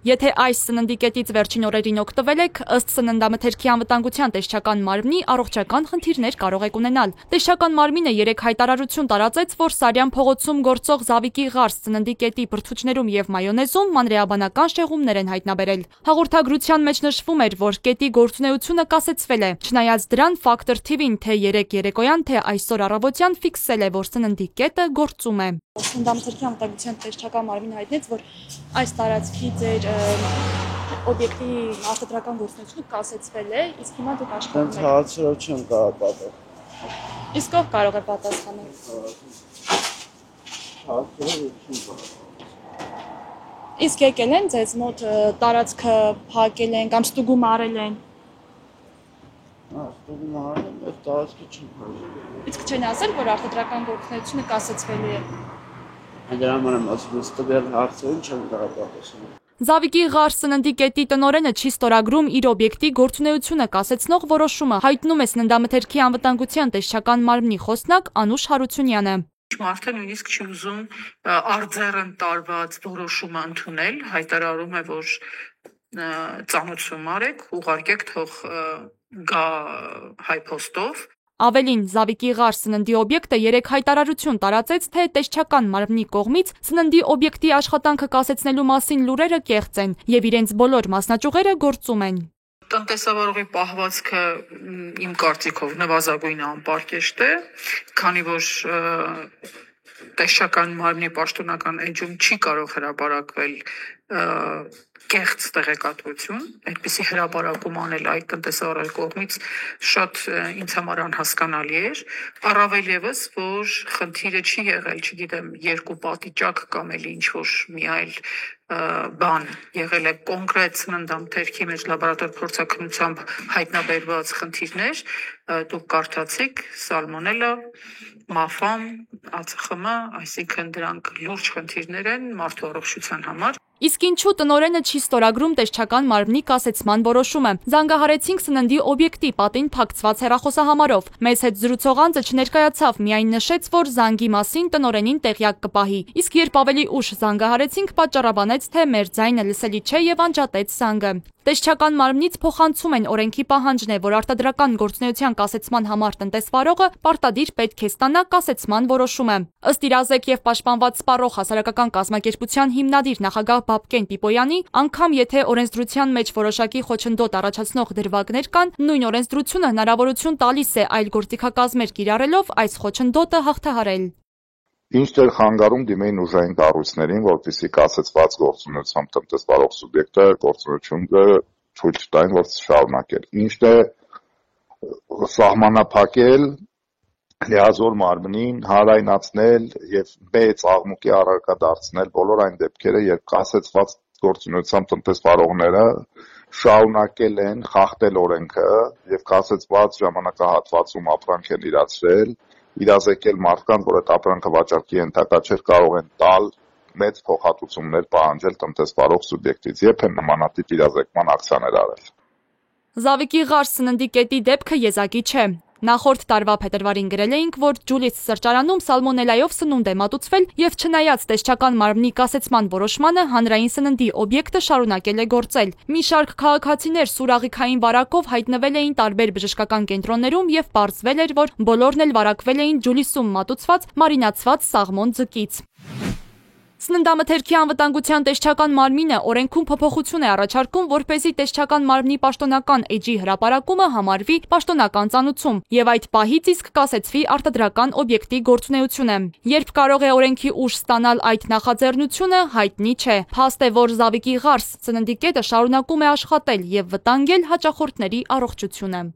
Եթե այս սննդի կետից վերջին օրերին օգտվել եք, ըստ սննդամթերքի անվտանգության տեսչական մարմնի առողջական խնդիրներ կարող եք ունենալ։ Տեսչական մարմինը 3 հայտարարություն տարածեց, որ Սարյան փողոցում գործող Զավիկի Ղարս սննդի կետի բրդուճներում եւ մայոնեզում մանրէաբանական շեղումներ են հայտնաբերել։ Հաղորդագրության մեջ նշվում էր, որ կետի գործունեությունը կասեցվել է։ Չնայած դրան Factor TV-ն թե 3 երեկոյան, թե այսօր առավոտյան ֆիքսել է, որ սննդի կետը գործում է։ Սննդամթերքի անվտանգության տեսչական մարմինը հայտնեց, որ այս տարածքի ձեր օբյեկտի արտադրական գործունեությունը կասեցվել է, իսկ հիմա դուք աշխատում եք։ Հարցերով չեմ կարող պատասխանել։ Իսկ ով կարող է պատասխանել։ Իսկ եկել են ձեզ մոտ տարածքը փակել են կամ ստուգում արել են։ Ստուգում արել են, բայց տարածքը չեմ փակել։ Իսկ չեն ասել, որ արտադրական գործունեությունը կասեցվելի է։ Դրա համար եմ ասում, ստուգել հարցերին չեմ կարող պատասխանել։ Զավիկի Ղարս սննդի կետի տնօրենը չի ստորագրում իր օբյեկտի գործունեությունը կասեցնող որոշումը, հայտնում է սննդամթերքի անվտանգության տեսչական մարմնի խոսնակ Անուշ Հարությունյանը։ Մարդը նույնիսկ չի ուզում արձեռն տարված որոշումը ընդունել, հայտարարում է, որ ծանոթություն արեք, ուղարկեք թող գա հայփոստով։ Ավելին, Զավիկի Ղարս սննդի օբյեկտը 3 հայտարարություն տարածեց, թե տեսչական մարմնի կողմից սննդի օբյեկտի աշխատանքը կասեցնելու մասին լուրերը կեղծ են եւ իրենց բոլոր մասնաճյուղերը գործում են։ Տնտեսավարողի պահվածքը իմ կարծիքով նվազագույն անպարկեշտ է, քանի որ տեսչական մարմնի պաշտոնական էջում չի կարող հրապարակվել կեղծ տեղեկատվություն, այդպիսի հրապարակում անել այդ տնտեսավարողի կողմից շատ ինձ համար անհասկանալի էր, առավել եւս, որ խնդիրը չի եղել, չգիտեմ, երկու պատիճակ կամ էլ ինչ-որ մի այլ բան եղել է կոնկրետ սննդամթերքի մեջ լաբորատոր փորձաքննությամբ հայտնաբերված խնդիրներ, դուք կարդացիք սալմոնելա, մաֆամ, ԱՑԽՄ, այսինքն դրանք լուրջ խնդիրներ են մարդու առողջության համար։ Իսկ ինչու տնօրենը չի ստորագրում տեսչական մարմնի կասեցման որոշումը։ Զանգահարեցինք սննդի օբյեկտի պատին փակցված հեռախոսահամարով։ Մեզ հետ զրուցող անձը չներկայացավ, միայն նշեց, որ զանգի մասին տնօրենին տեղյակ կպահի։ Իսկ երբ ավելի ուշ զանգահարեցինք, պատճառաբանեց, թե մեր ձայնը լսելի չէ եւ անջատեց զանգը։ Տեսչական մարմնից փոխանցում են օրենքի պահանջն է, որ արտադրական գործունեության կասեցման համար տնտեսվարողը պարտադիր պետք է ստանա կասեցման որոշումը։ Ըստ իրազեկ եւ պաշտպանված սպառող հասարակական կազմակերպության հիմնադիր նախագահ Բաբկեն Պիպոյանի, անգամ եթե օրենսդրության մեջ որոշակի խոչընդոտ առաջացնող դրվագներ կան, նույն օրենսդրությունը հնարավորություն տալիս է այլ գործիքակազմեր կիրառելով այս խոչընդոտը հաղթահարել։ Ինչ դեր խանգարում դիմեին ուժային կառույցներին, որպեսզի կասեցված գործունեությամբ տնտեսվարող սուբյեկտը գործունեությունը ցույց տային, որ շարունակել։ Ինչն է սահմանափակել լիազոր մարմնին հանրայնացնել եւ մեծ աղմուկի առարկա դարձնել բոլոր այն դեպքերը, երբ կասեցված գործունեությամբ տնտեսվարողները շարունակել են խախտել օրենքը եւ կասեցված ժամանակահատվածում ապրանք են իրացրել, իրազեկել մարդկանց, որ այդ ապրանքը վաճառքի ենթակա չէր, կարող են տալ մեծ փոխհատուցումներ պահանջել տնտեսվարող սուբյեկտից, երբ են նմանատիպ իրազեկման ակցիաներ արել։ Զավիկի Ղարս սննդի կետի դեպքը եզակի չէ։ Նախորդ տարվա փետրվարին գրել էինք, որ Ջուլիս սրճարանում սալմոնելայով սնունդ է մատուցվել եւ չնայած տեսչական մարմնի կասեցման որոշմանը հանրային սննդի օբյեկտը շարունակել է գործել։ Մի շարք քաղաքացիներ սուր աղիքային վարակով հայտնվել էին տարբեր բժշկական կենտրոններում եւ պարզվել էր, որ բոլորն էլ վարակվել էին Ջուլիսում մատուցված մարինացված սաղմոն ձկից։ Սննդամթերքի անվտանգության տեսչական մարմինը օրենքում փոփոխություն է առաջարկում, որպեսզի տեսչական մարմնի պաշտոնական էջի հրապարակումը համարվի պաշտոնական ծանուցում եւ այդ պահից իսկ կասեցվի արտադրական օբյեկտի գործունեությունը։ Երբ կարող է օրենքի ուժ ստանալ այդ նախաձեռնությունը, հայտնի չէ։ Փաստ է, որ Զավիկի Ղարս սննդի կետը շարունակում է աշխատել եւ վտանգել հաճախորդների առողջությունը։